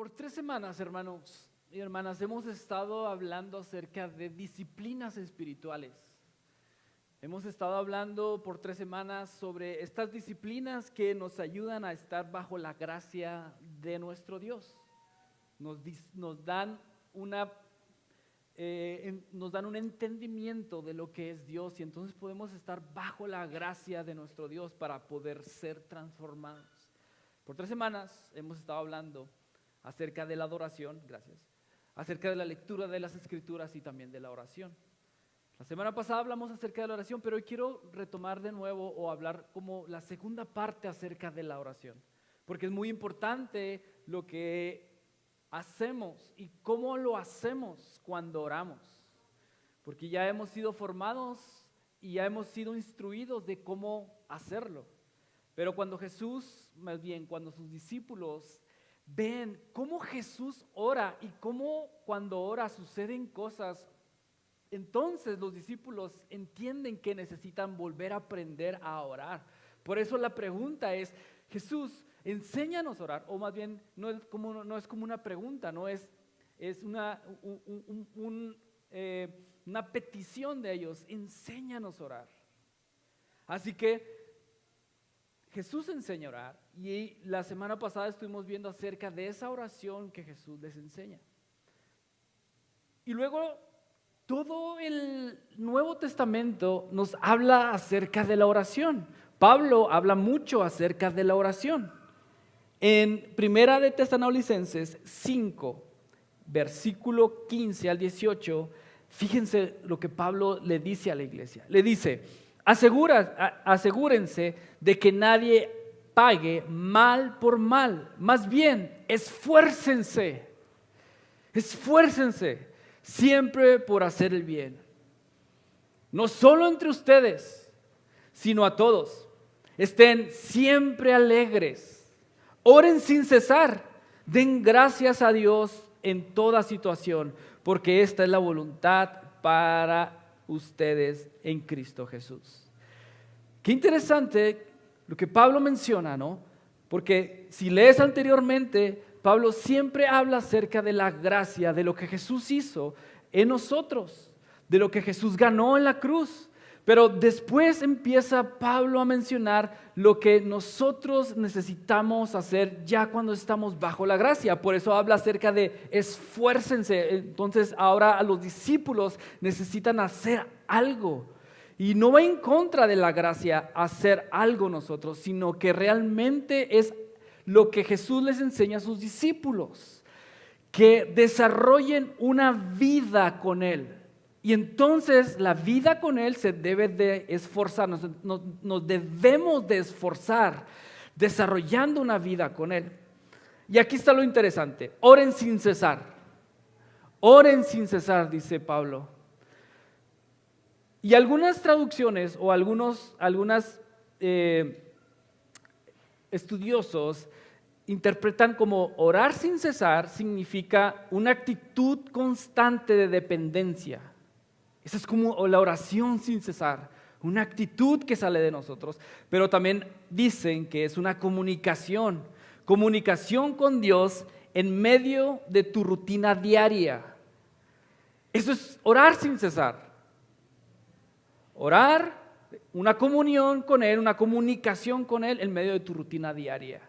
Por 3 semanas, hermanos y hermanas, hemos estado hablando acerca de disciplinas espirituales. Hemos estado hablando por 3 semanas sobre estas disciplinas que nos ayudan a estar bajo la gracia de nuestro Dios. Nos dan un entendimiento de lo que es Dios y entonces podemos estar bajo la gracia de nuestro Dios para poder ser transformados. Por 3 semanas hemos estado hablando acerca de la adoración, acerca de la lectura de las Escrituras y también de la oración. La semana pasada hablamos acerca de la oración, pero hoy quiero retomar de nuevo o hablar como la segunda parte acerca de la oración, porque es muy importante lo que hacemos y cómo lo hacemos cuando oramos, porque ya hemos sido formados y ya hemos sido instruidos de cómo hacerlo, pero cuando cuando sus discípulos ven cómo Jesús ora y cómo cuando ora suceden cosas, entonces los discípulos entienden que necesitan volver a aprender a orar. Por eso la pregunta es: Jesús, enséñanos a orar, o más bien no es como una pregunta, no es una petición de ellos: enséñanos a orar. Así que Jesús enseña a orar y la semana pasada estuvimos viendo acerca de esa oración que Jesús les enseña. Y luego todo el Nuevo Testamento nos habla acerca de la oración. Pablo habla mucho acerca de la oración. En Primera de Tesalonicenses 5, versículo 15 al 18, fíjense lo que Pablo le dice a la iglesia. Le dice: asegúrense de que nadie pague mal por mal. Más bien, esfuércense siempre por hacer el bien. No solo entre ustedes, sino a todos. Estén siempre alegres. Oren sin cesar. Den gracias a Dios en toda situación, porque esta es la voluntad para ustedes en Cristo Jesús. Qué interesante lo que Pablo menciona, ¿no? Porque si lees anteriormente, Pablo siempre habla acerca de la gracia, de lo que Jesús hizo en nosotros, de lo que Jesús ganó en la cruz. Pero después empieza Pablo a mencionar lo que nosotros necesitamos hacer ya cuando estamos bajo la gracia. Por eso habla acerca de esfuércense. Entonces ahora a los discípulos necesitan hacer algo. Y no va en contra de la gracia hacer algo nosotros, sino que realmente es lo que Jesús les enseña a sus discípulos, que desarrollen una vida con Él. Y entonces la vida con Él se debe de esforzar, nos debemos de esforzar desarrollando una vida con Él. Y aquí está lo interesante: oren sin cesar, dice Pablo. Y algunas traducciones o algunos estudiosos interpretan como orar sin cesar significa una actitud constante de dependencia. Esa es como la oración sin cesar, una actitud que sale de nosotros. Pero también dicen que es una comunicación con Dios en medio de tu rutina diaria. Eso es orar sin cesar. Orar, una comunión con Él, una comunicación con Él en medio de tu rutina diaria.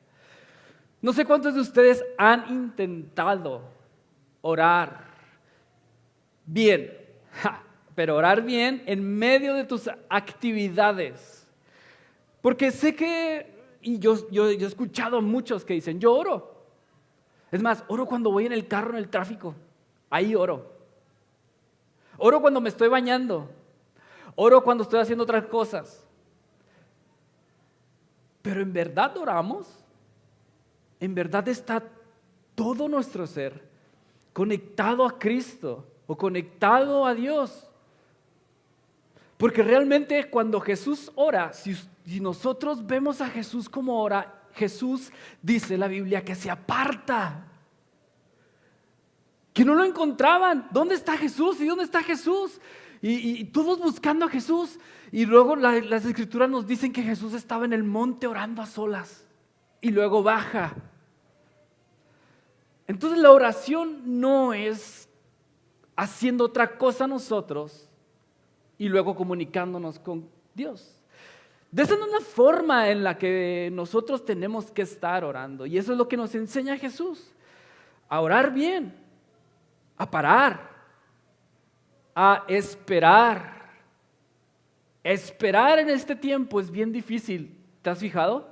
No sé cuántos de ustedes han intentado orar bien, pero orar bien en medio de tus actividades. Porque sé que, y yo he escuchado a muchos que dicen: yo oro. Es más, oro cuando voy en el carro en el tráfico, ahí oro. Oro cuando me estoy bañando. Oro cuando estoy haciendo otras cosas. Pero ¿en verdad oramos? ¿En verdad está todo nuestro ser conectado a Cristo o conectado a Dios? Porque realmente cuando Jesús ora, si nosotros vemos a Jesús como ora, Jesús dice la Biblia que se aparta, que no lo encontraban. ¿Dónde está Jesús? ¿Y dónde está Jesús? Y todos buscando a Jesús. Y luego las Escrituras nos dicen que Jesús estaba en el monte orando a solas y luego baja. Entonces la oración no es haciendo otra cosa nosotros y luego comunicándonos con Dios. De esa no es la forma en la que nosotros tenemos que estar orando. Y eso es lo que nos enseña Jesús. A orar bien, a parar, a esperar. Esperar en este tiempo es bien difícil. ¿Te has fijado?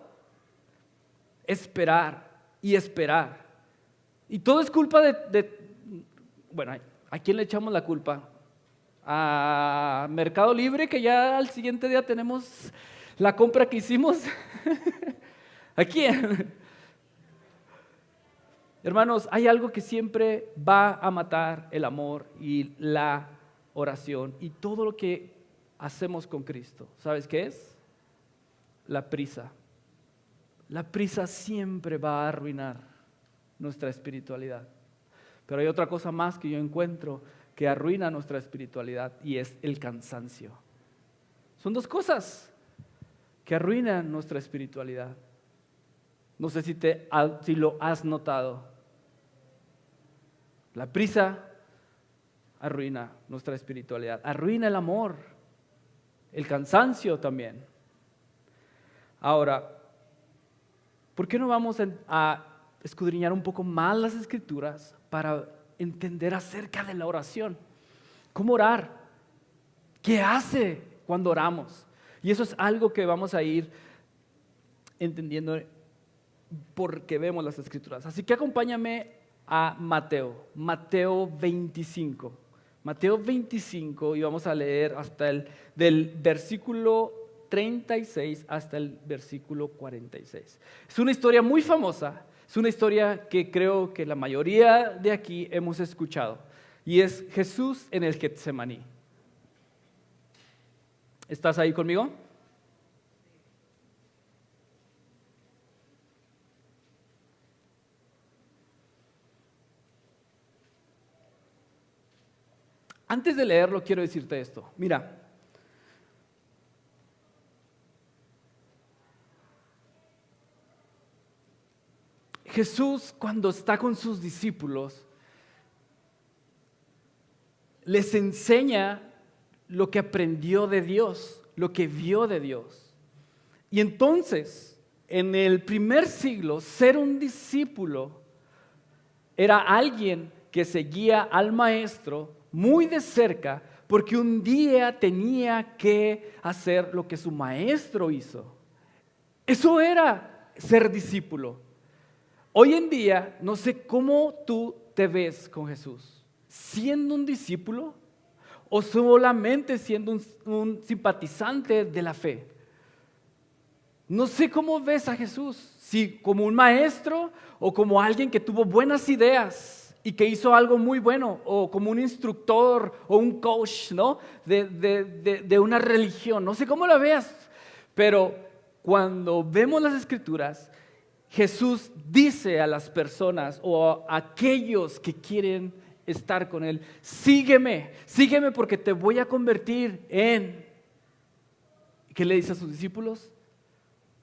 Esperar y esperar. Y todo es culpa bueno, ¿a quién le echamos la culpa? A Mercado Libre, que ya al siguiente día tenemos la compra que hicimos. ¿A quién? Hermanos, hay algo que siempre va a matar el amor y la oración y todo lo que hacemos con Cristo. ¿Sabes qué es? La prisa. La prisa siempre va a arruinar nuestra espiritualidad. Pero hay otra cosa más que yo encuentro que arruina nuestra espiritualidad y es el cansancio. Son dos cosas que arruinan nuestra espiritualidad. No sé si lo has notado. La prisa arruina nuestra espiritualidad, arruina el amor, el cansancio también. Ahora, ¿por qué no vamos a escudriñar un poco más las Escrituras para entender acerca de la oración? ¿Cómo orar? ¿Qué hace cuando oramos? Y eso es algo que vamos a ir entendiendo porque vemos las Escrituras. Así que acompáñame a Mateo 25. Mateo 25 y vamos a leer hasta del versículo 36 hasta el versículo 46. Es una historia muy famosa, es una historia que creo que la mayoría de aquí hemos escuchado y es Jesús en el Getsemaní. ¿Estás ahí conmigo? Antes de leerlo, quiero decirte esto. Mira, Jesús cuando está con sus discípulos, les enseña lo que aprendió de Dios, lo que vio de Dios. Y entonces, en el primer siglo, ser un discípulo era alguien que seguía al maestro muy de cerca, porque un día tenía que hacer lo que su maestro hizo. Eso era ser discípulo. Hoy en día, no sé cómo tú te ves con Jesús, siendo un discípulo o solamente siendo un simpatizante de la fe. No sé cómo ves a Jesús, si como un maestro o como alguien que tuvo buenas ideas y que hizo algo muy bueno, o como un instructor o un coach, ¿no? de una religión. No sé cómo la veas, pero cuando vemos las Escrituras, Jesús dice a las personas o a aquellos que quieren estar con Él, sígueme porque te voy a convertir en, ¿qué le dice a sus discípulos?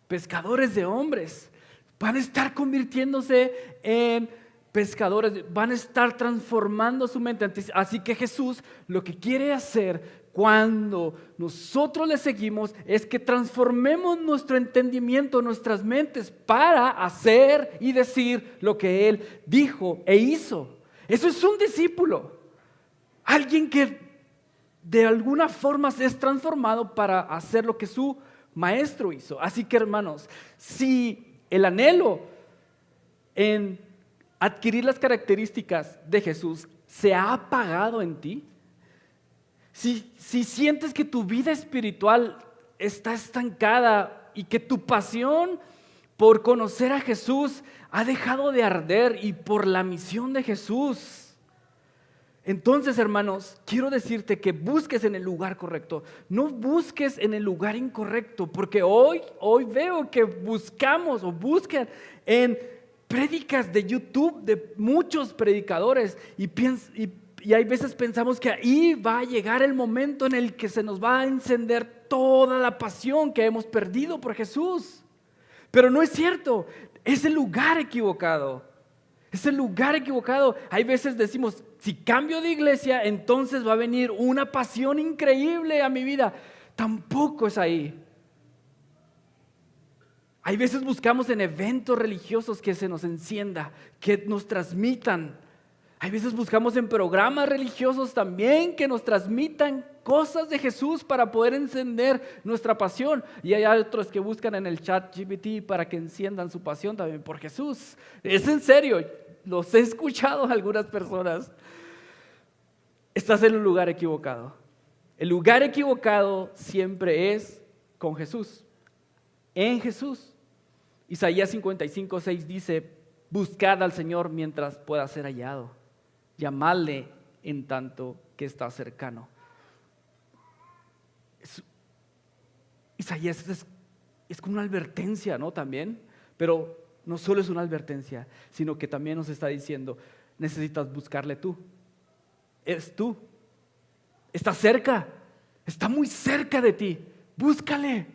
Pescadores de hombres. Van a estar convirtiéndose en pescadores, van a estar transformando su mente. Así que Jesús lo que quiere hacer cuando nosotros le seguimos es que transformemos nuestro entendimiento, nuestras mentes para hacer y decir lo que Él dijo e hizo. Eso es un discípulo, alguien que de alguna forma es transformado para hacer lo que su maestro hizo. Así que hermanos, si el anhelo en adquirir las características de Jesús se ha apagado en ti, si sientes que tu vida espiritual está estancada y que tu pasión por conocer a Jesús ha dejado de arder y por la misión de Jesús, entonces, hermanos, quiero decirte que busques en el lugar correcto, no busques en el lugar incorrecto, porque hoy veo que buscan en prédicas de YouTube de muchos predicadores y hay veces pensamos que ahí va a llegar el momento en el que se nos va a encender toda la pasión que hemos perdido por Jesús. Pero no es cierto, es el lugar equivocado. Es el lugar equivocado. Hay veces decimos, si cambio de iglesia, entonces va a venir una pasión increíble a mi vida. Tampoco es ahí. Hay veces buscamos en eventos religiosos que se nos encienda, que nos transmitan. Hay veces buscamos en programas religiosos también que nos transmitan cosas de Jesús para poder encender nuestra pasión. Y hay otros que buscan en el chat GPT para que enciendan su pasión también por Jesús. Es en serio, los he escuchado a algunas personas. Estás en un lugar equivocado. El lugar equivocado siempre es con Jesús, en Jesús. Isaías 55:6 dice, buscad al Señor mientras pueda ser hallado, llamadle en tanto que está cercano. Isaías es como una advertencia, ¿no? También, pero no solo es una advertencia, sino que también nos está diciendo, necesitas buscarle tú. Es tú. Está cerca, está muy cerca de ti. Búscale.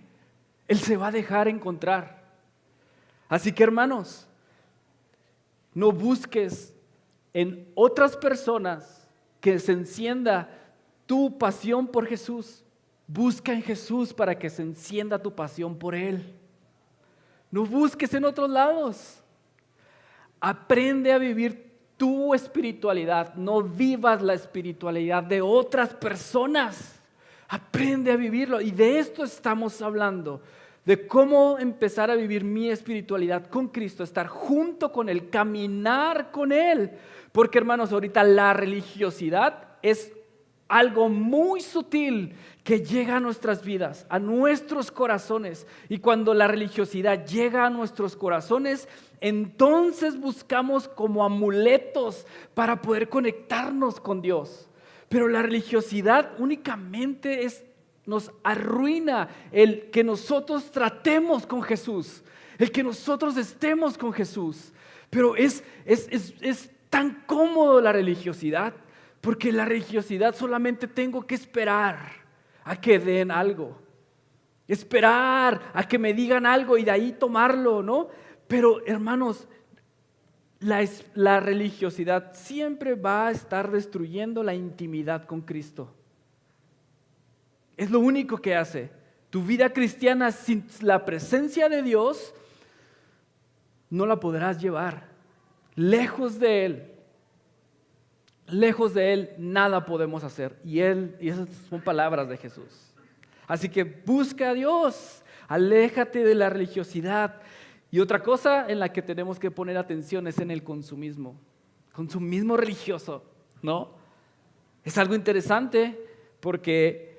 Él se va a dejar encontrar. Así que, hermanos, no busques en otras personas que se encienda tu pasión por Jesús. Busca en Jesús para que se encienda tu pasión por Él. No busques en otros lados. Aprende a vivir tu espiritualidad. No vivas la espiritualidad de otras personas. Aprende a vivirlo. Y de esto estamos hablando. De cómo empezar a vivir mi espiritualidad con Cristo, estar junto con Él, caminar con Él. Porque, hermanos, ahorita la religiosidad es algo muy sutil que llega a nuestras vidas, a nuestros corazones. Y cuando la religiosidad llega a nuestros corazones, entonces buscamos como amuletos para poder conectarnos con Dios. Pero la religiosidad únicamente nos arruina el que nosotros tratemos con Jesús, el que nosotros estemos con Jesús. Pero es tan cómodo la religiosidad, porque la religiosidad solamente tengo que esperar a que den algo, esperar a que me digan algo y de ahí tomarlo, ¿no? Pero, hermanos, la religiosidad siempre va a estar destruyendo la intimidad con Cristo. Es lo único que hace. Tu vida cristiana sin la presencia de Dios no la podrás llevar. Lejos de Él nada podemos hacer. Y esas son palabras de Jesús. Así que busca a Dios, aléjate de la religiosidad. Y otra cosa en la que tenemos que poner atención es en el consumismo religioso, ¿no? Es algo interesante porque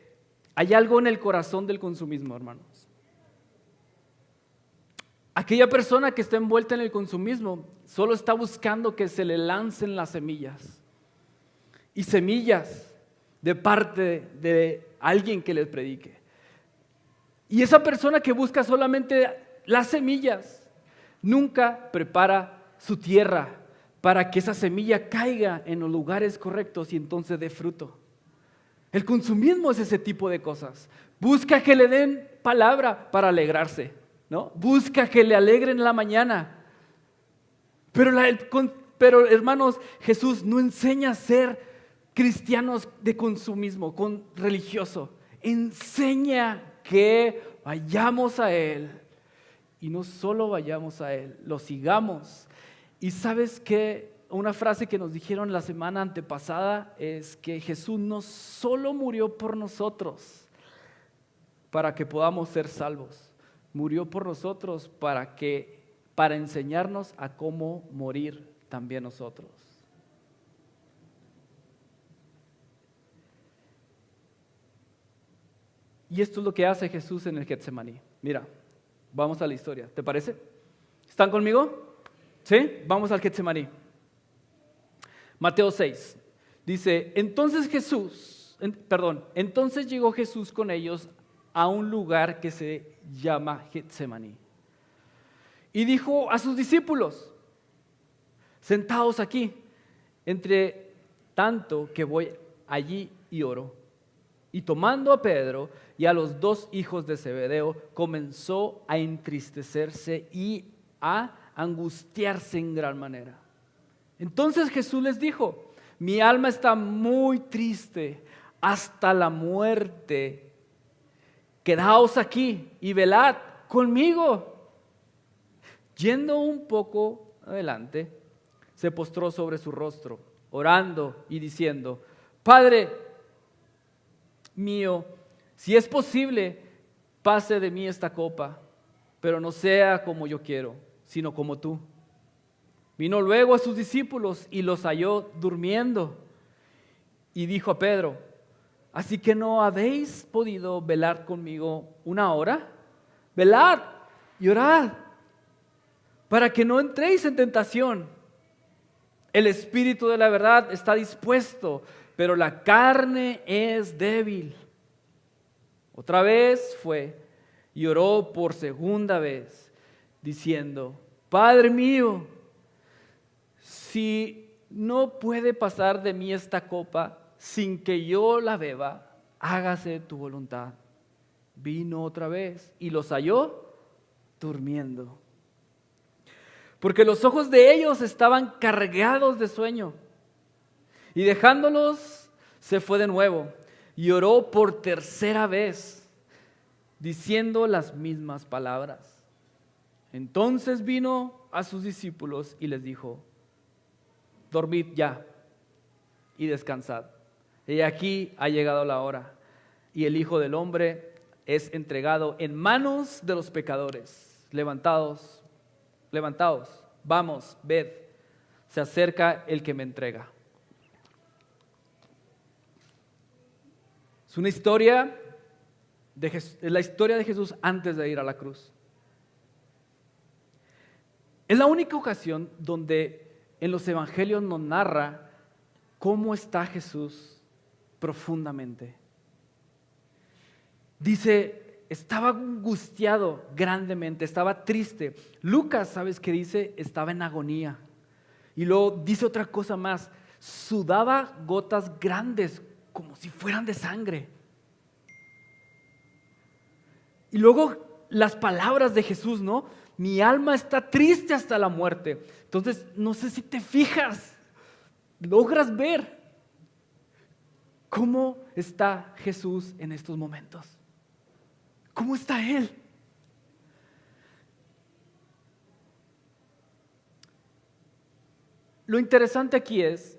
hay algo en el corazón del consumismo, hermanos. Aquella persona que está envuelta en el consumismo solo está buscando que se le lancen las semillas. Y semillas de parte de alguien que les predique. Y esa persona que busca solamente las semillas, nunca prepara su tierra para que esa semilla caiga en los lugares correctos y entonces dé fruto. El consumismo es ese tipo de cosas. Busca que le den palabra para alegrarse, ¿no? Busca que le alegren en la mañana. Pero hermanos, Jesús no enseña a ser cristianos de consumismo, religioso. Enseña que vayamos a Él. Y no solo vayamos a Él, lo sigamos. Y ¿sabes qué? Una frase que nos dijeron la semana antepasada es que Jesús no solo murió por nosotros para que podamos ser salvos, murió por nosotros para enseñarnos a cómo morir también nosotros. Y esto es lo que hace Jesús en el Getsemaní. Mira, vamos a la historia, ¿te parece? ¿Están conmigo? ¿Sí? Vamos al Getsemaní. Mateo 6, dice, entonces llegó Jesús con ellos a un lugar que se llama Getsemaní. Y dijo a sus discípulos, sentaos aquí, entre tanto que voy allí y oro. Y tomando a Pedro y a los 2 hijos de Zebedeo, comenzó a entristecerse y a angustiarse en gran manera. Entonces Jesús les dijo: mi alma está muy triste hasta la muerte. Quedaos aquí y velad conmigo. Yendo un poco adelante, se postró sobre su rostro, orando y diciendo: Padre mío, si es posible, pase de mí esta copa, pero no sea como yo quiero, sino como tú. Vino luego a sus discípulos y los halló durmiendo. Y dijo a Pedro: ¿así que no habéis podido velar conmigo una hora? Velad y orad, para que no entréis en tentación. El espíritu de la verdad está dispuesto, pero la carne es débil. Otra vez fue y oró por segunda vez, diciendo: Padre mío, si no puede pasar de mí esta copa sin que yo la beba, hágase tu voluntad. Vino otra vez y los halló durmiendo, porque los ojos de ellos estaban cargados de sueño. Y dejándolos, se fue de nuevo y oró por tercera vez, diciendo las mismas palabras. Entonces vino a sus discípulos y les dijo: dormid ya y descansad. He aquí ha llegado la hora, y el Hijo del Hombre es entregado en manos de los pecadores. Levantaos, vamos, ved, se acerca el que me entrega. Es una historia es la historia de Jesús antes de ir a la cruz. Es la única ocasión donde en los evangelios nos narra cómo está Jesús profundamente. Dice: estaba angustiado grandemente, estaba triste. Lucas, ¿sabes qué dice? Estaba en agonía. Y luego dice otra cosa más: sudaba gotas grandes como si fueran de sangre. Y luego las palabras de Jesús, ¿no? Mi alma está triste hasta la muerte. Entonces, no sé si te fijas, logras ver cómo está Jesús en estos momentos. ¿Cómo está Él? Lo interesante aquí es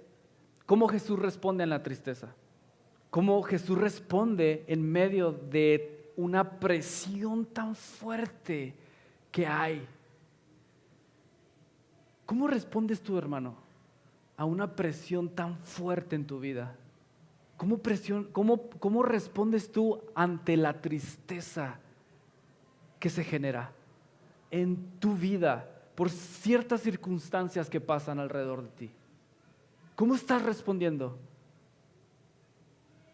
cómo Jesús responde en la tristeza. Cómo Jesús responde en medio de una presión tan fuerte que hay. ¿Cómo respondes tú, hermano, a una presión tan fuerte en tu vida? ¿Cómo respondes tú ante la tristeza que se genera en tu vida por ciertas circunstancias que pasan alrededor de ti? ¿Cómo estás respondiendo?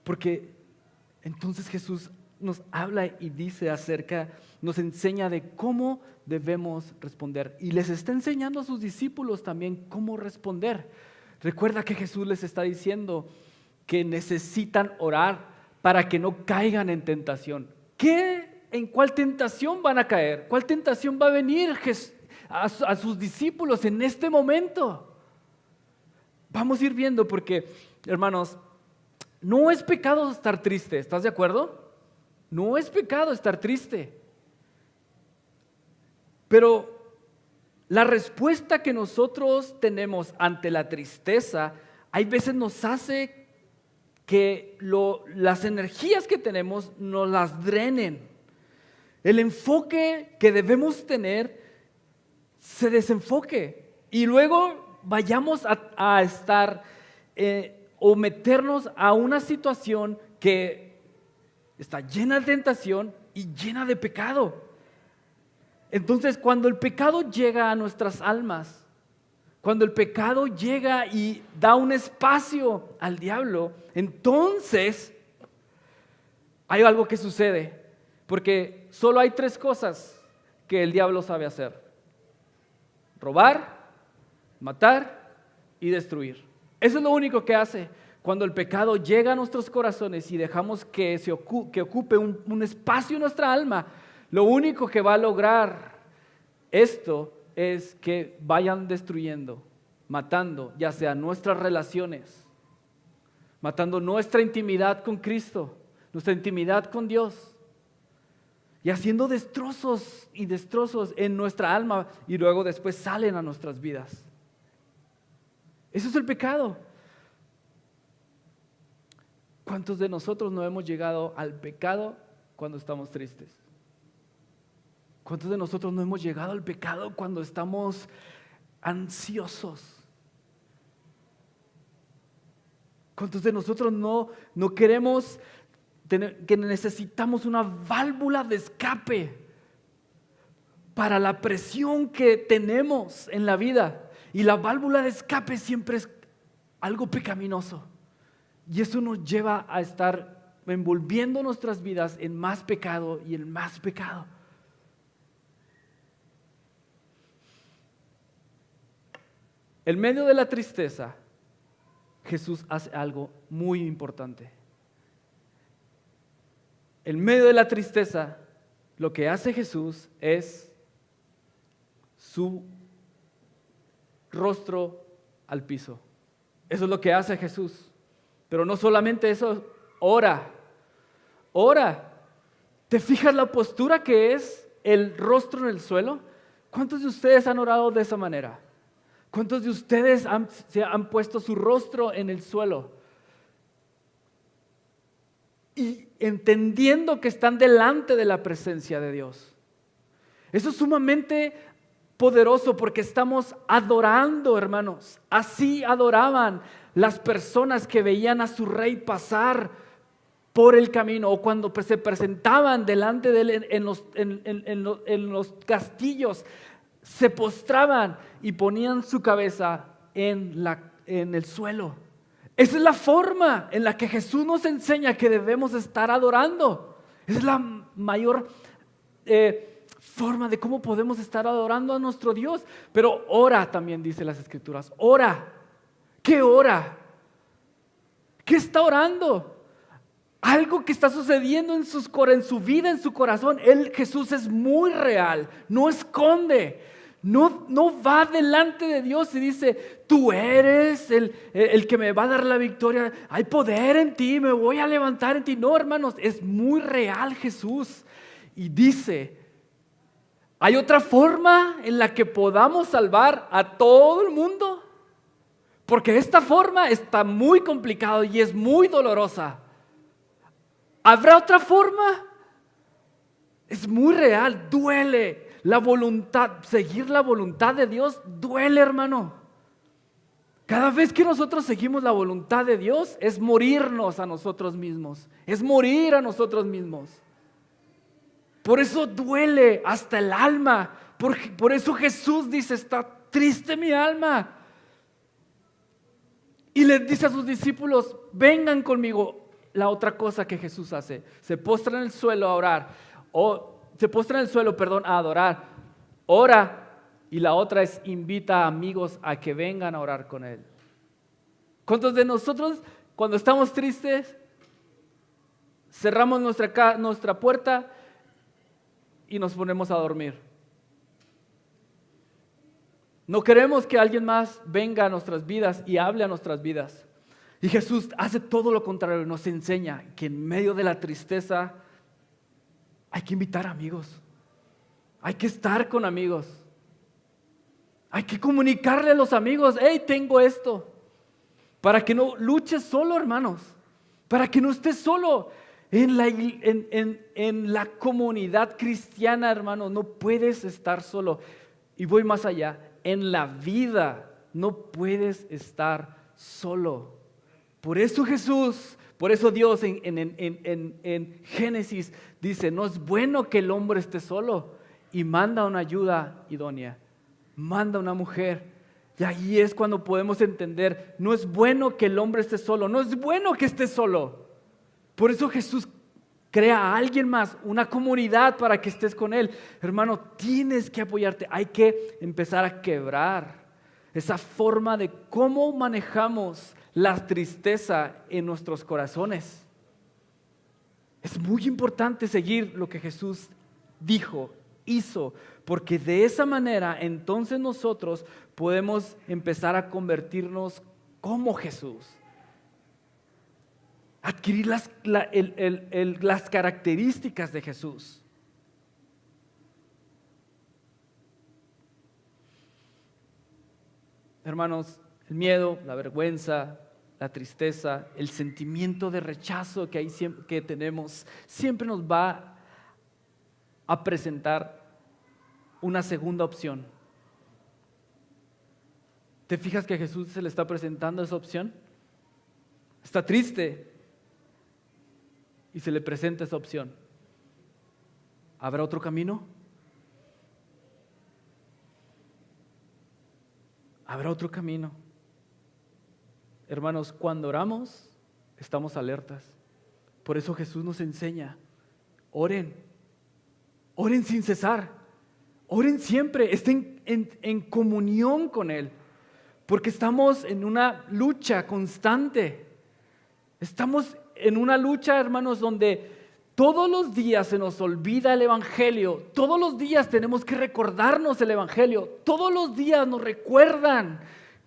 Porque entonces Jesús nos habla y dice nos enseña de cómo debemos responder. Y les está enseñando a sus discípulos también cómo responder. Recuerda que Jesús les está diciendo que necesitan orar para que no caigan en tentación. ¿En cuál tentación van a caer? ¿Cuál tentación va a venir a sus discípulos en este momento? Vamos a ir viendo porque, hermanos, no es pecado estar triste, ¿estás de acuerdo? No es pecado estar triste. Pero la respuesta que nosotros tenemos ante la tristeza, hay veces nos hace que las energías que tenemos nos las drenen. El enfoque que debemos tener se desenfoque y luego vayamos a estar o meternos a una situación que está llena de tentación y llena de pecado. Entonces, cuando el pecado llega a nuestras almas, cuando el pecado llega y da un espacio al diablo, entonces hay algo que sucede, porque solo hay 3 cosas que el diablo sabe hacer: robar, matar y destruir. Eso es lo único que hace. Cuando el pecado llega a nuestros corazones y dejamos que ocupe un espacio en nuestra alma, lo único que va a lograr esto es que vayan destruyendo matando ya sea nuestras relaciones, matando nuestra intimidad con Cristo, nuestra intimidad con Dios, y haciendo destrozos y destrozos en nuestra alma, y luego después salen a nuestras vidas. Eso es el pecado. ¿Cuántos de nosotros no hemos llegado al pecado cuando estamos tristes? ¿Cuántos de nosotros no hemos llegado al pecado cuando estamos ansiosos? ¿Cuántos de nosotros no queremos que necesitamos una válvula de escape para la presión que tenemos en la vida? Y la válvula de escape siempre es algo pecaminoso. Y eso nos lleva a estar envolviendo nuestras vidas en más pecado y en más pecado. En medio de la tristeza, Jesús hace algo muy importante. En medio de la tristeza, lo que hace Jesús es su rostro al piso. Eso es lo que hace Jesús. Pero no solamente eso, ora. ¿Te fijas la postura que es el rostro en el suelo? ¿Cuántos de ustedes han orado de esa manera? ¿Cuántos de ustedes se han puesto su rostro en el suelo? Y entendiendo que están delante de la presencia de Dios. Eso es sumamente poderoso porque estamos adorando, hermanos. Así adoraban las personas que veían a su rey pasar por el camino, o cuando se presentaban delante de él en los castillos, se postraban y ponían su cabeza en el suelo. Esa es la forma en la que Jesús nos enseña que debemos estar adorando. Esa es la mayor forma de cómo podemos estar adorando a nuestro Dios. Pero ora, también dice las Escrituras, ora. ¿Qué ora? ¿Qué está orando? Algo que está sucediendo en su vida, en su corazón. Jesús es muy real, no esconde. No va delante de Dios y dice, tú eres el que me va a dar la victoria. Hay poder en ti, me voy a levantar en ti. No, hermanos, es muy real Jesús. Y dice, ¿hay otra forma en la que podamos salvar a todo el mundo? Porque esta forma está muy complicada y es muy dolorosa. ¿Habrá otra forma? Es muy real, duele. La voluntad, seguir la voluntad de Dios duele, hermano. Cada vez que nosotros seguimos la voluntad de Dios es morirnos a nosotros mismos, es morir a nosotros mismos. Por eso duele hasta el alma, por eso Jesús dice, está triste mi alma. Y les dice a sus discípulos, vengan conmigo. La otra cosa que Jesús hace, se postra en el suelo a orar, a adorar, ora, y la otra es invita a amigos a que vengan a orar con Él. ¿Cuántos de nosotros cuando estamos tristes cerramos nuestra puerta y nos ponemos a dormir? No queremos que alguien más venga a nuestras vidas y hable a nuestras vidas. Y Jesús hace todo lo contrario, nos enseña que en medio de la tristeza hay que invitar amigos, hay que estar con amigos, hay que comunicarle a los amigos, hey, tengo esto, para que no luches solo, hermanos, para que no estés solo en la comunidad cristiana, hermano, no puedes estar solo. Y voy más allá, en la vida no puedes estar solo. Por eso Dios en Génesis dice, no es bueno que el hombre esté solo, y manda una ayuda idónea, manda una mujer. Y ahí es cuando podemos entender, no es bueno que el hombre esté solo, no es bueno que esté solo. Por eso Jesús crea a alguien más, una comunidad para que estés con Él. Hermano, tienes que apoyarte, hay que empezar a quebrar esa forma de cómo manejamos la tristeza en nuestros corazones. Es muy importante seguir lo que Jesús dijo, hizo, porque de esa manera entonces nosotros podemos empezar a convertirnos como Jesús. Adquirir las características de Jesús. Hermanos, el miedo, la vergüenza, la tristeza, el sentimiento de rechazo que tenemos, siempre nos va a presentar una segunda opción. ¿Te fijas que a Jesús se le está presentando esa opción? Está triste y se le presenta esa opción. ¿Habrá otro camino? ¿Habrá otro camino? Hermanos, cuando oramos, estamos alertas. Por eso Jesús nos enseña, oren sin cesar, oren siempre, estén en comunión con Él, porque estamos en una lucha constante. Estamos en una lucha, hermanos, donde todos los días se nos olvida el Evangelio, todos los días tenemos que recordarnos el Evangelio, todos los días nos recuerdan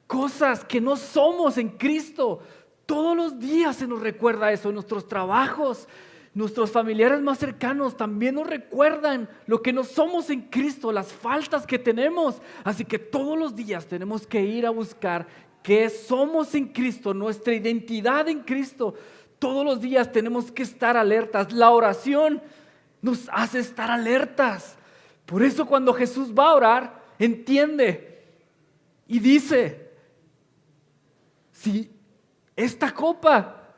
cosas que no somos en Cristo. Todos los días se nos recuerda eso en nuestros trabajos. Nuestros familiares más cercanos también nos recuerdan lo que no somos en Cristo, las faltas que tenemos. Así que todos los días tenemos que ir a buscar qué somos en Cristo, nuestra identidad en Cristo. Todos los días tenemos que estar alertas. La oración nos hace estar alertas. Por eso cuando Jesús va a orar, entiende y dice, si esta copa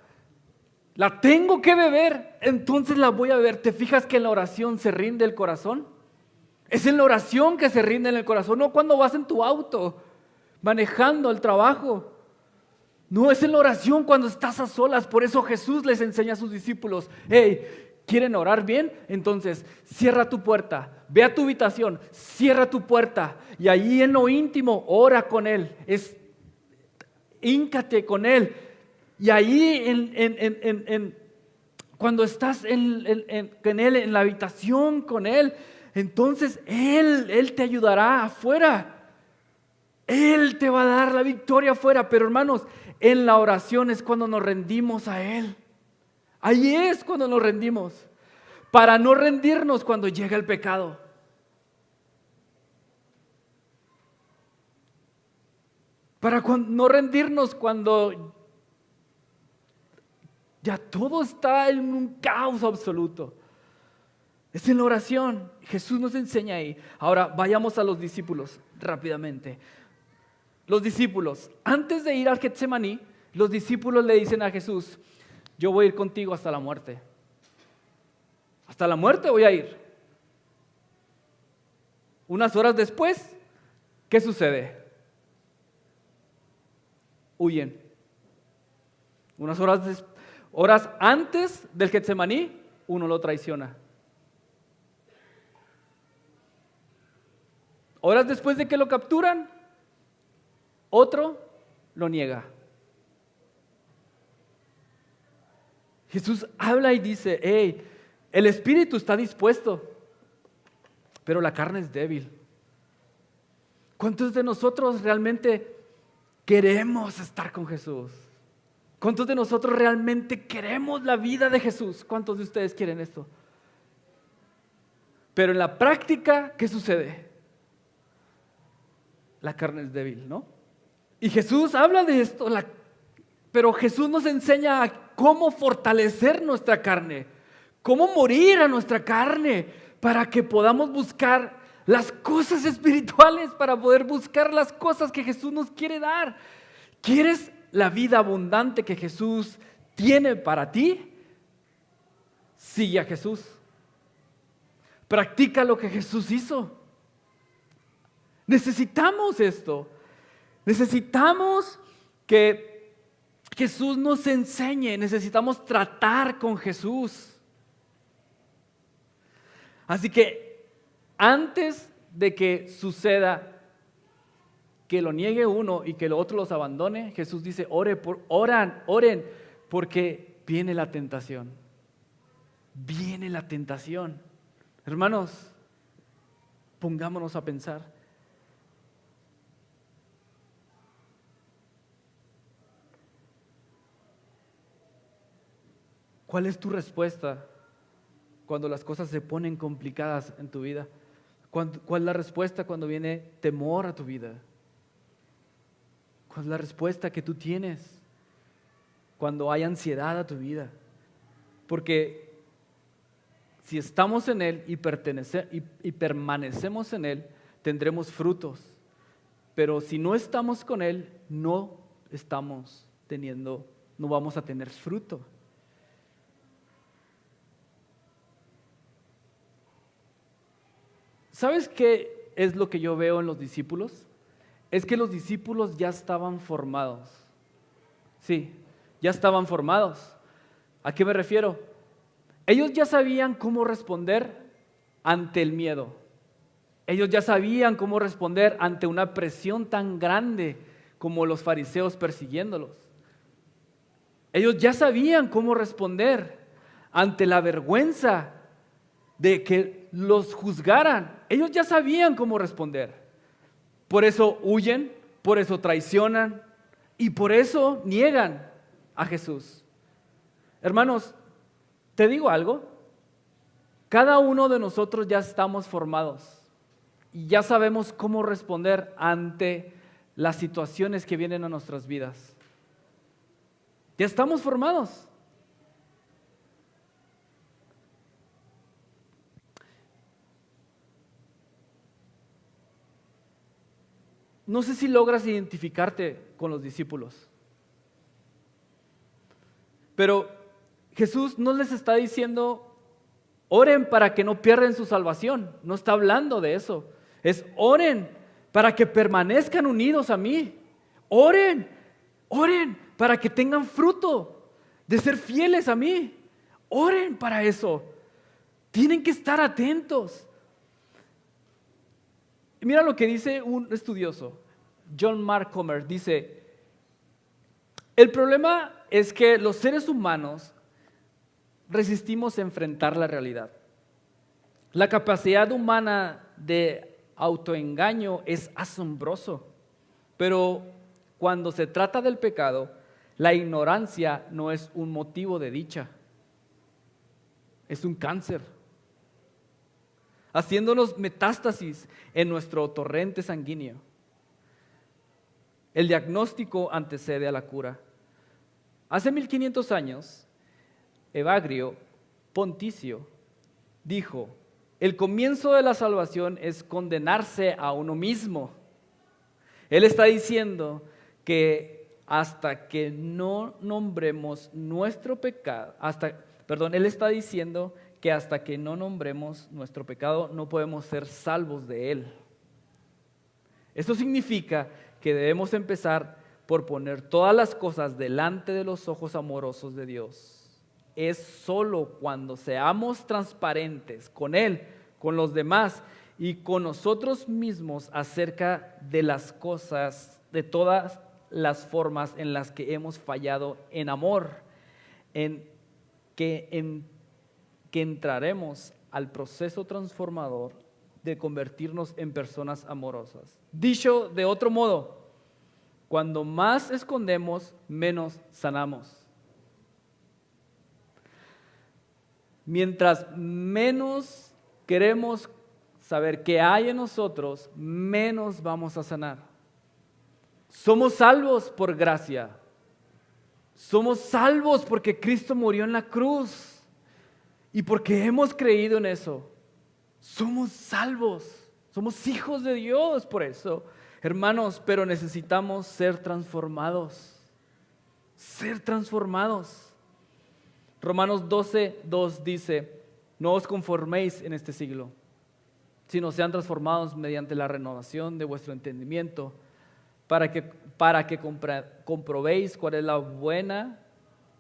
la tengo que beber, entonces la voy a beber. ¿Te fijas que en la oración se rinde el corazón? Es en la oración que se rinde en el corazón, no cuando vas en tu auto manejando al trabajo. No, es en la oración cuando estás a solas. Por eso Jesús les enseña a sus discípulos, hey, ¿quieren orar bien? Entonces cierra tu puerta, ve a tu habitación, cierra tu puerta y allí en lo íntimo ora con Él. Híncate con Él. Y ahí cuando estás con Él, en la habitación con Él, entonces Él te ayudará afuera. Él te va a dar la victoria afuera. Pero hermanos, en la oración es cuando nos rendimos a Él. Ahí es cuando nos rendimos. Para no rendirnos cuando llega el pecado. Para no rendirnos cuando ya todo está en un caos absoluto. Es en la oración. Jesús nos enseña ahí. Ahora vayamos a los discípulos rápidamente. Los discípulos, antes de ir al Getsemaní, los discípulos le dicen a Jesús, yo voy a ir contigo hasta la muerte. Hasta la muerte voy a ir. Unas horas después, ¿qué sucede? Huyen. Unas horas antes del Getsemaní, uno lo traiciona. Horas después de que lo capturan, otro lo niega. Jesús habla y dice, hey, el espíritu está dispuesto, pero la carne es débil. ¿Cuántos de nosotros realmente queremos estar con Jesús? ¿Cuántos de nosotros realmente queremos la vida de Jesús? ¿Cuántos de ustedes quieren esto? Pero en la práctica, ¿qué sucede? La carne es débil, ¿no? Y Jesús habla de esto, pero Jesús nos enseña a cómo fortalecer nuestra carne, cómo morir a nuestra carne para que podamos buscar las cosas espirituales, para poder buscar las cosas que Jesús nos quiere dar. ¿Quieres la vida abundante que Jesús tiene para ti? Sigue a Jesús. Practica lo que Jesús hizo. Necesitamos esto. Necesitamos que Jesús nos enseñe. Necesitamos tratar con Jesús. Así que antes de que suceda que lo niegue uno y que el otro los abandone, Jesús dice, oren, porque viene la tentación. Viene la tentación. Hermanos, Pongámonos a pensar. ¿Cuál es tu respuesta cuando las cosas se ponen complicadas en tu vida? ¿Cuál es la respuesta cuando viene temor a tu vida? ¿Cuál es la respuesta que tú tienes cuando hay ansiedad a tu vida? Porque si estamos en Él y permanecemos en Él, tendremos frutos. Pero si no estamos con Él, no vamos a tener fruto. ¿Sabes qué es lo que yo veo en los discípulos? Es que los discípulos ya estaban formados. Sí, ya estaban formados. ¿A qué me refiero? Ellos ya sabían cómo responder ante el miedo. Ellos ya sabían cómo responder ante una presión tan grande como los fariseos persiguiéndolos. Ellos ya sabían cómo responder ante la vergüenza de que los juzgaran. Ellos ya sabían cómo responder. Por eso huyen, por eso traicionan y por eso niegan a Jesús. Hermanos, te digo algo. Cada uno de nosotros ya estamos formados y ya sabemos cómo responder ante las situaciones que vienen a nuestras vidas. Ya estamos formados. No sé si logras identificarte con los discípulos, pero Jesús no les está diciendo, oren para que no pierdan su salvación. No está hablando de eso. Es oren para que permanezcan unidos a mí. Oren para que tengan fruto de ser fieles a mí. Oren para eso. Tienen que estar atentos. Mira lo que dice un estudioso, John Mark Comer, dice, el problema es que los seres humanos resistimos a enfrentar la realidad. La capacidad humana de autoengaño es asombroso, pero cuando se trata del pecado, la ignorancia no es un motivo de dicha, es un cáncer, haciéndonos metástasis en nuestro torrente sanguíneo. El diagnóstico antecede a la cura. Hace 1500 años, Evagrio Ponticio dijo, el comienzo de la salvación es condenarse a uno mismo. Él está diciendo que hasta que no nombremos nuestro pecado, él está diciendo que hasta que no nombremos nuestro pecado no podemos ser salvos de él. Esto significa que debemos empezar por poner todas las cosas delante de los ojos amorosos de Dios. Es solo cuando seamos transparentes con Él, con los demás y con nosotros mismos acerca de las cosas, de todas las formas en las que hemos fallado en amor, que entraremos al proceso transformador de convertirnos en personas amorosas. Dicho de otro modo, cuando más escondemos, menos sanamos. Mientras menos queremos saber qué hay en nosotros, menos vamos a sanar. Somos salvos por gracia. Somos salvos porque Cristo murió en la cruz. Y porque hemos creído en eso, somos salvos, somos hijos de Dios por eso. Hermanos, pero necesitamos ser transformados. Romanos 12:2 dice, no os conforméis en este siglo, sino sean transformados mediante la renovación de vuestro entendimiento, para que comprobéis cuál es la buena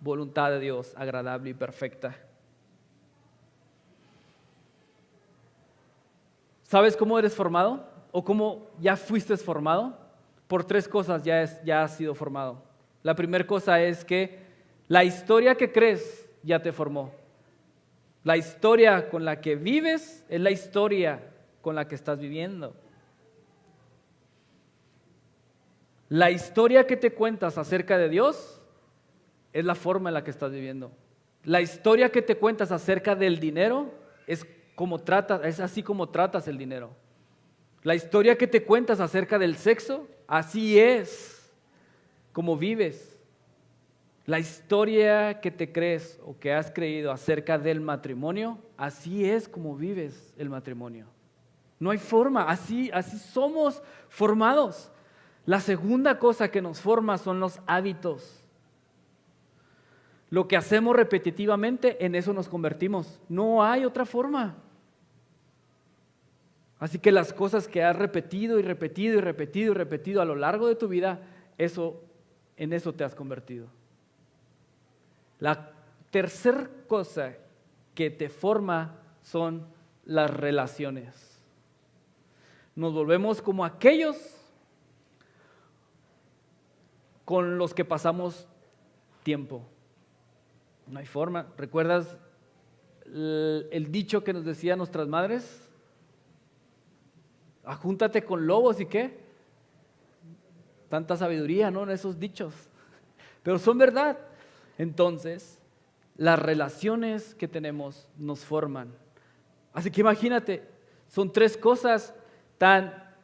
voluntad de Dios, agradable y perfecta. ¿Sabes cómo eres formado? ¿O cómo ya fuiste formado? Por 3 cosas ya has sido formado. La primera cosa es que la historia que crees ya te formó. La historia con la que vives es la historia con la que estás viviendo. La historia que te cuentas acerca de Dios es la forma en la que estás viviendo. La historia que te cuentas acerca del dinero es así como tratas el dinero. La historia que te cuentas acerca del sexo, así es como vives. La historia que te crees o que has creído acerca del matrimonio, así es como vives el matrimonio. No hay forma, así somos formados. La segunda cosa que nos forma son los hábitos. Lo que hacemos repetitivamente, en eso nos convertimos. No hay otra forma. Así que las cosas que has repetido y repetido y repetido y repetido a lo largo de tu vida, en eso te has convertido. La tercera cosa que te forma son las relaciones. Nos volvemos como aquellos con los que pasamos tiempo. No hay forma. ¿Recuerdas el dicho que nos decían nuestras madres? Ajúntate con lobos y ¿qué? Tanta sabiduría, ¿no? En esos dichos. Pero son verdad. Entonces, las relaciones que tenemos nos forman. Así que imagínate, son tres cosas tan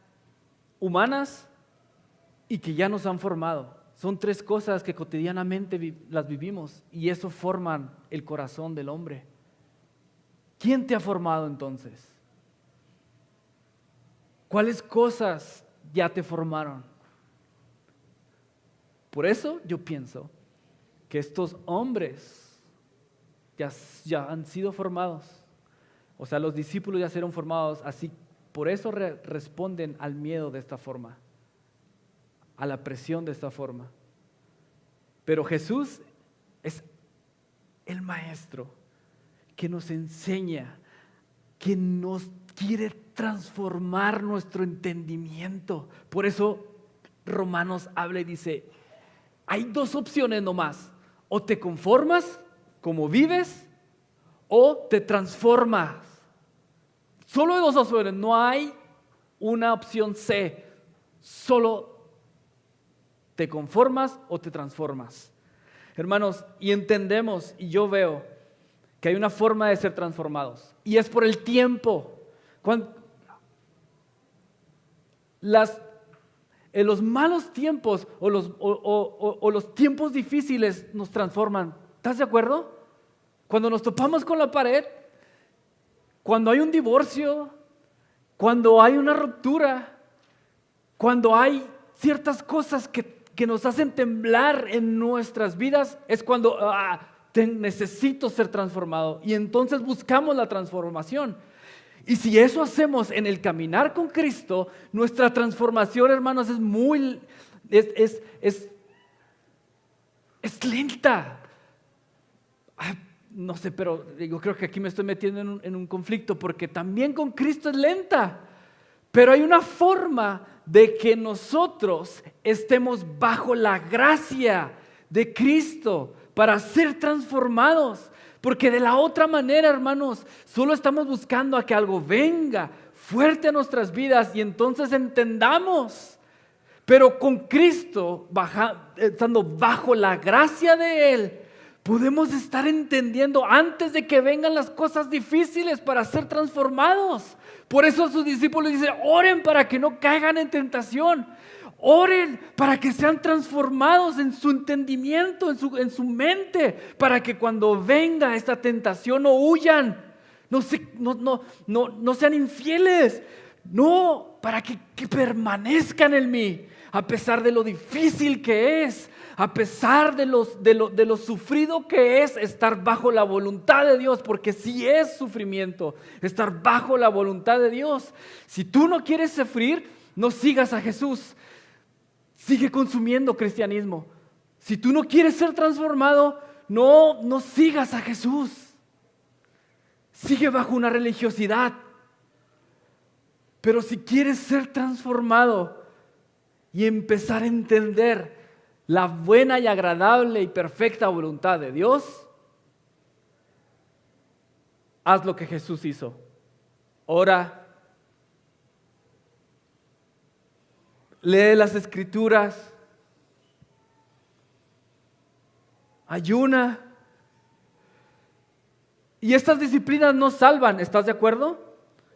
humanas y que ya nos han formado. Son tres cosas que cotidianamente las vivimos y eso forman el corazón del hombre. ¿Quién te ha formado entonces? ¿Cuáles cosas ya te formaron? Por eso yo pienso que estos hombres ya han sido formados. O sea, los discípulos ya fueron formados, así por eso responden al miedo de esta forma, a la presión de esta forma. Pero Jesús es el maestro que nos enseña, que nos quiere transformar nuestro entendimiento. Por eso Romanos habla y dice, hay dos opciones nomás, o te conformas como vives o te transformas. Solo hay dos opciones, no hay una opción C, solo te conformas o te transformas. Hermanos, y entendemos, y yo veo que hay una forma de ser transformados, y es por el tiempo. En los malos tiempos o los tiempos difíciles nos transforman. ¿Estás de acuerdo? Cuando nos topamos con la pared, cuando hay un divorcio, cuando hay una ruptura, cuando hay ciertas cosas que nos hacen temblar en nuestras vidas, es cuando necesito ser transformado. Y entonces buscamos la transformación. Y si eso hacemos en el caminar con Cristo, nuestra transformación, hermanos, es lenta. No sé, pero yo creo que aquí me estoy metiendo en un conflicto porque también con Cristo es lenta. Pero hay una forma de que nosotros estemos bajo la gracia de Cristo para ser transformados. Porque de la otra manera, hermanos, solo estamos buscando a que algo venga fuerte a nuestras vidas y entonces entendamos. Pero con Cristo, estando bajo la gracia de Él, podemos estar entendiendo antes de que vengan las cosas difíciles para ser transformados. Por eso sus discípulos dicen, oren para que no caigan en tentación. Oren para que sean transformados en su entendimiento, en su mente, para que cuando venga esta tentación no huyan, no sean infieles, no, para que permanezcan en mí, a pesar de lo difícil que es, a pesar de lo sufrido que es estar bajo la voluntad de Dios, porque sí es sufrimiento estar bajo la voluntad de Dios. Si tú no quieres sufrir, no sigas a Jesús. Sigue consumiendo cristianismo. Si tú no quieres ser transformado, no sigas a Jesús. Sigue bajo una religiosidad. Pero si quieres ser transformado y empezar a entender la buena y agradable y perfecta voluntad de Dios, haz lo que Jesús hizo. Ora lee las Escrituras, ayuna. Y estas disciplinas no salvan, ¿estás de acuerdo?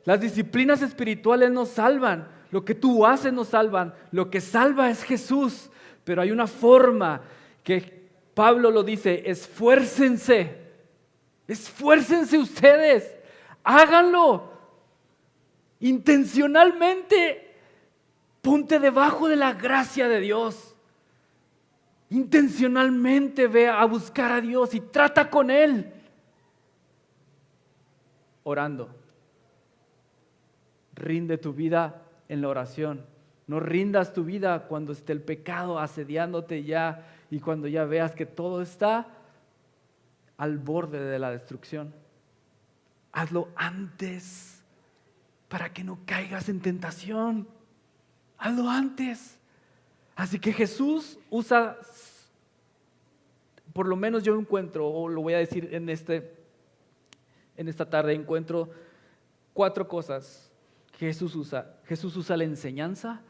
Las disciplinas espirituales no salvan, lo que tú haces no salvan, lo que salva es Jesús. Pero hay una forma que Pablo lo dice: esfuércense ustedes, háganlo intencionalmente, ponte debajo de la gracia de Dios, intencionalmente ve a buscar a Dios y trata con Él, orando. Rinde tu vida en la oración. No rindas tu vida cuando esté el pecado asediándote ya y cuando ya veas que todo está al borde de la destrucción. Hazlo antes para que no caigas en tentación. Hazlo antes. Así que Jesús usa, por lo menos yo encuentro, o lo voy a decir en esta tarde, encuentro 4 cosas que Jesús usa. Jesús usa la enseñanza.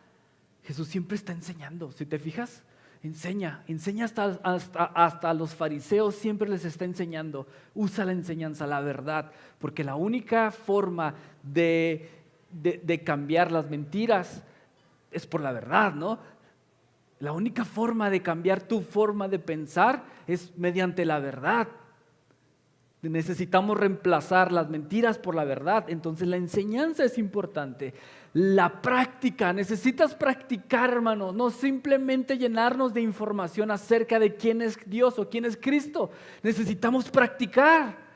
Jesús siempre está enseñando. Si te fijas, enseña hasta a los fariseos, siempre les está enseñando. Usa la enseñanza, la verdad, porque la única forma de cambiar las mentiras es por la verdad, ¿no? La única forma de cambiar tu forma de pensar es mediante la verdad. Necesitamos reemplazar las mentiras por la verdad. Entonces la enseñanza es importante. La práctica, necesitas practicar, hermano, no simplemente llenarnos de información acerca de quién es Dios o quién es Cristo. Necesitamos practicar.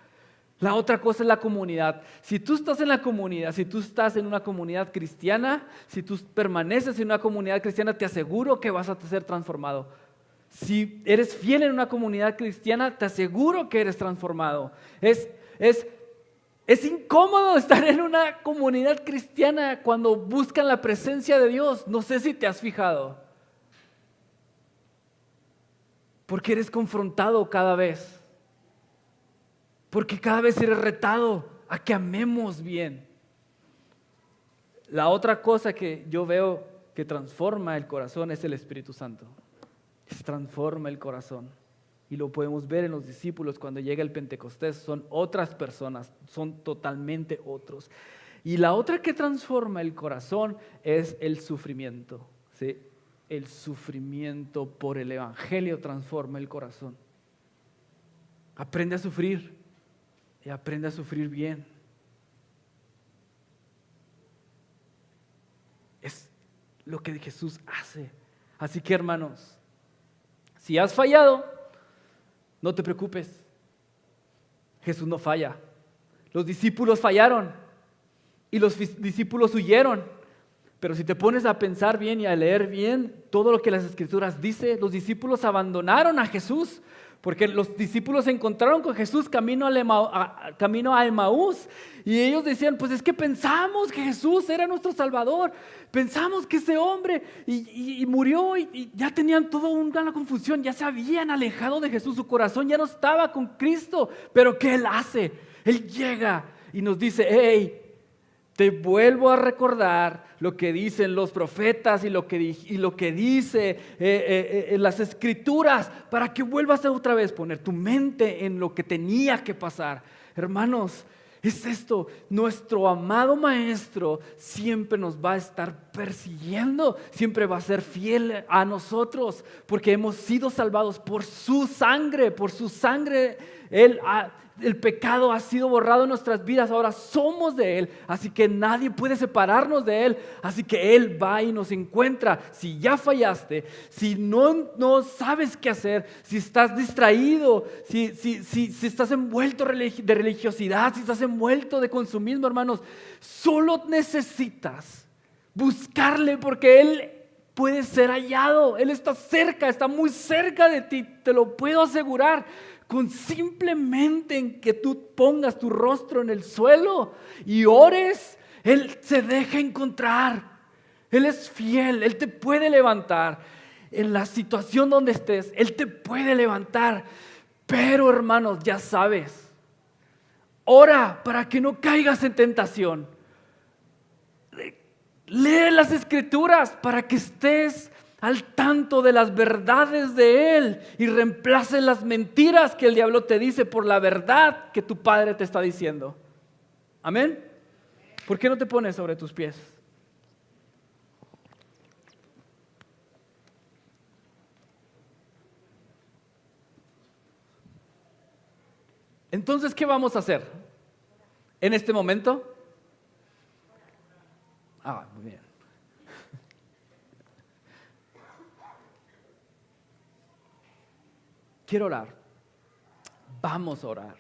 La otra cosa es la comunidad. Si tú estás en la comunidad, si tú estás en una comunidad cristiana, si tú permaneces en una comunidad cristiana, te aseguro que vas a ser transformado. Si eres fiel en una comunidad cristiana, te aseguro que eres transformado. Es incómodo estar en una comunidad cristiana cuando buscan la presencia de Dios. No sé si te has fijado. Porque eres confrontado cada vez. Porque cada vez eres retado a que amemos bien. La otra cosa que yo veo que transforma el corazón es el Espíritu Santo. Transforma el corazón. Y lo podemos ver en los discípulos cuando llega el Pentecostés. Son otras personas, son totalmente otros. Y la otra que transforma el corazón es el sufrimiento, ¿sí? El sufrimiento por el Evangelio transforma el corazón. Aprende a sufrir y aprende a sufrir bien. Es lo que Jesús hace. Así que, hermanos, si has fallado, no te preocupes. Jesús no falla. Los discípulos fallaron y los discípulos huyeron. Pero si te pones a pensar bien y a leer bien todo lo que las Escrituras dicen, los discípulos abandonaron a Jesús, porque los discípulos se encontraron con Jesús camino a Emaús, y ellos decían: pues es que pensamos que Jesús era nuestro Salvador, pensamos que ese hombre y murió, y ya tenían toda una confusión, ya se habían alejado de Jesús, su corazón ya no estaba con Cristo. Pero ¿qué Él hace? Él llega y nos dice: hey, te vuelvo a recordar lo que dicen los profetas y lo que dice las Escrituras, para que vuelvas a otra vez poner tu mente en lo que tenía que pasar. Hermanos, es esto: nuestro amado Maestro siempre nos va a estar persiguiendo, siempre va a ser fiel a nosotros, porque hemos sido salvados por su sangre. Por su sangre el pecado ha sido borrado en nuestras vidas, ahora somos de Él, así que nadie puede separarnos de Él. Así que Él va y nos encuentra. Si ya fallaste, si no sabes qué hacer, si estás distraído, si estás envuelto de religiosidad, si estás envuelto de consumismo, hermanos, solo necesitas buscarle, porque Él puede ser hallado. Él está cerca, está muy cerca de ti, te lo puedo asegurar. Con simplemente en que tú pongas tu rostro en el suelo y ores, Él se deja encontrar. Él es fiel, Él te puede levantar. En la situación donde estés, Él te puede levantar. Pero, hermanos, ya sabes, ora para que no caigas en tentación. Lee las Escrituras para que estés al tanto de las verdades de Él y reemplaces las mentiras que el diablo te dice por la verdad que tu Padre te está diciendo. Amén. ¿Por qué no te pones sobre tus pies? Entonces, ¿qué vamos a hacer en este momento? Muy bien. Quiero orar. Vamos a orar,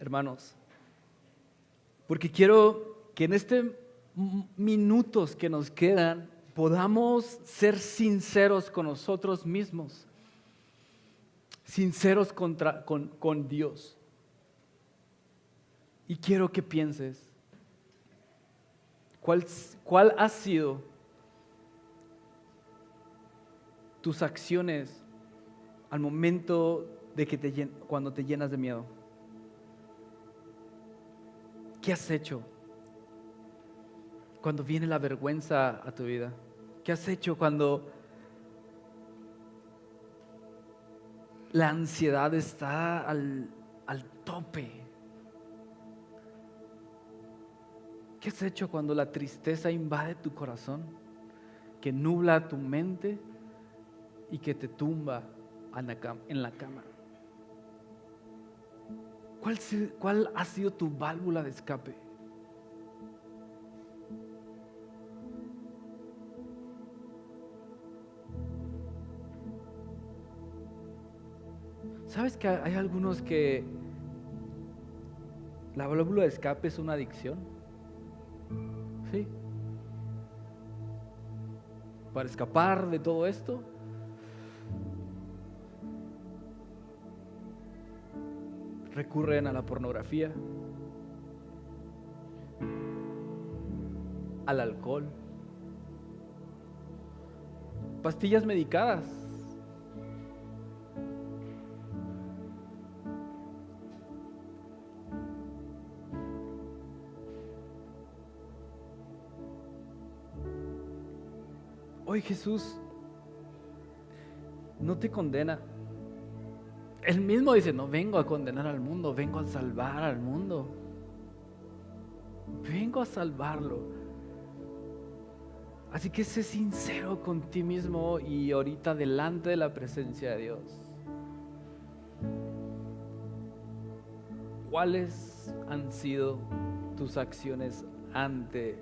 hermanos. Porque quiero que en estos minutos que nos quedan podamos ser sinceros con nosotros mismos. Sinceros con Dios. Y quiero que pienses, ¿cuál ha sido tus acciones al momento de que cuando te llenas de miedo? ¿Qué has hecho cuando viene la vergüenza a tu vida? ¿Qué has hecho cuando la ansiedad está al tope? ¿Qué has hecho cuando la tristeza invade tu corazón, que nubla tu mente y que te tumba en la cama? ¿Cuál ha sido tu válvula de escape? ¿Sabes que hay algunos que la válvula de escape es una adicción? Sí. Para escapar de todo esto, recurren a la pornografía, al alcohol, pastillas medicadas. Hoy Jesús no te condena. Él mismo dice, no vengo a condenar al mundo, vengo a salvar al mundo. Vengo a salvarlo. Así que sé sincero con ti mismo y ahorita delante de la presencia de Dios. ¿Cuáles han sido tus acciones ante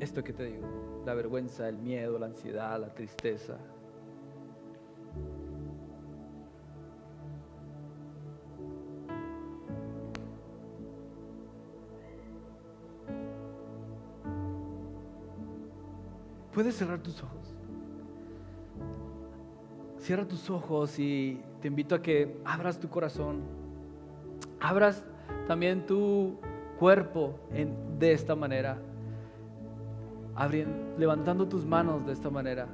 esto que te digo? La vergüenza, el miedo, la ansiedad, la tristeza. Puedes cerrar tus ojos. Cierra tus ojos y te invito a que abras tu corazón. Abras también tu cuerpo de esta manera. Levantando tus manos de esta manera.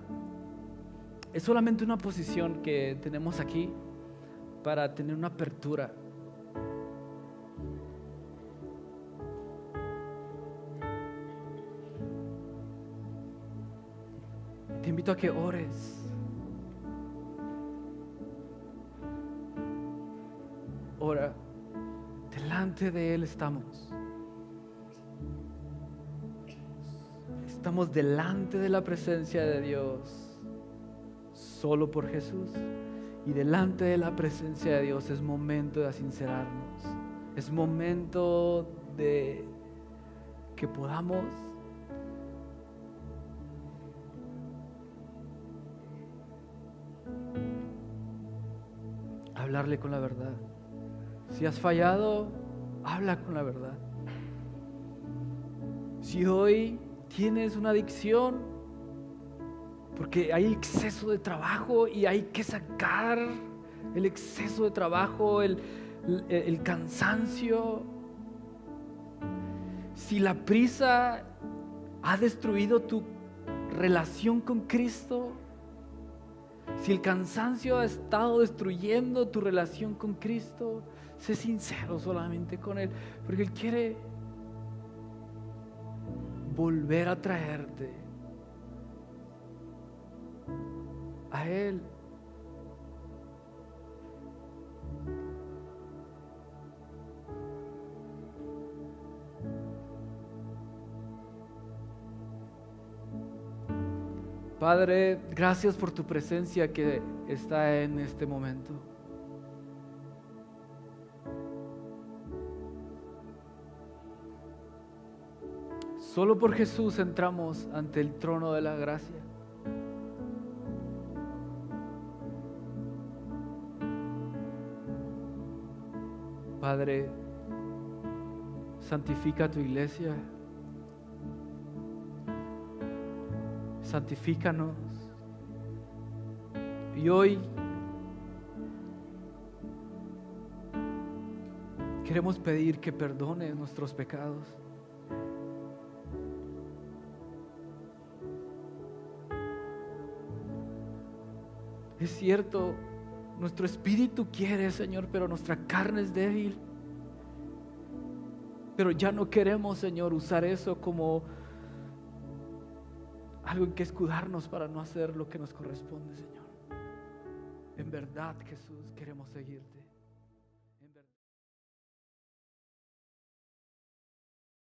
Es solamente una posición que tenemos aquí para tener una apertura. Te invito a que ores. Ora. Delante de Él estamos. Estamos delante de la presencia de Dios, solo por Jesús. Y delante de la presencia de Dios es momento de sincerarnos. Es momento de que podamos hablarle con la verdad. Si has fallado, habla con la verdad. Si hoy tienes una adicción, porque hay exceso de trabajo y hay que sacar el exceso de trabajo, el cansancio. Si la prisa ha destruido tu relación con Cristo, si el cansancio ha estado destruyendo tu relación con Cristo, sé sincero solamente con Él, porque Él quiere volver a traerte a Él. Padre, gracias por tu presencia que está en este momento. Solo por Jesús entramos ante el trono de la gracia. Padre, santifica tu iglesia. Santifícanos. Y hoy queremos pedir que perdones nuestros pecados. Es cierto, nuestro espíritu quiere, Señor, pero nuestra carne es débil. Pero ya no queremos, Señor, usar eso como algo en que escudarnos para no hacer lo que nos corresponde, Señor. En verdad, Jesús, queremos seguirte.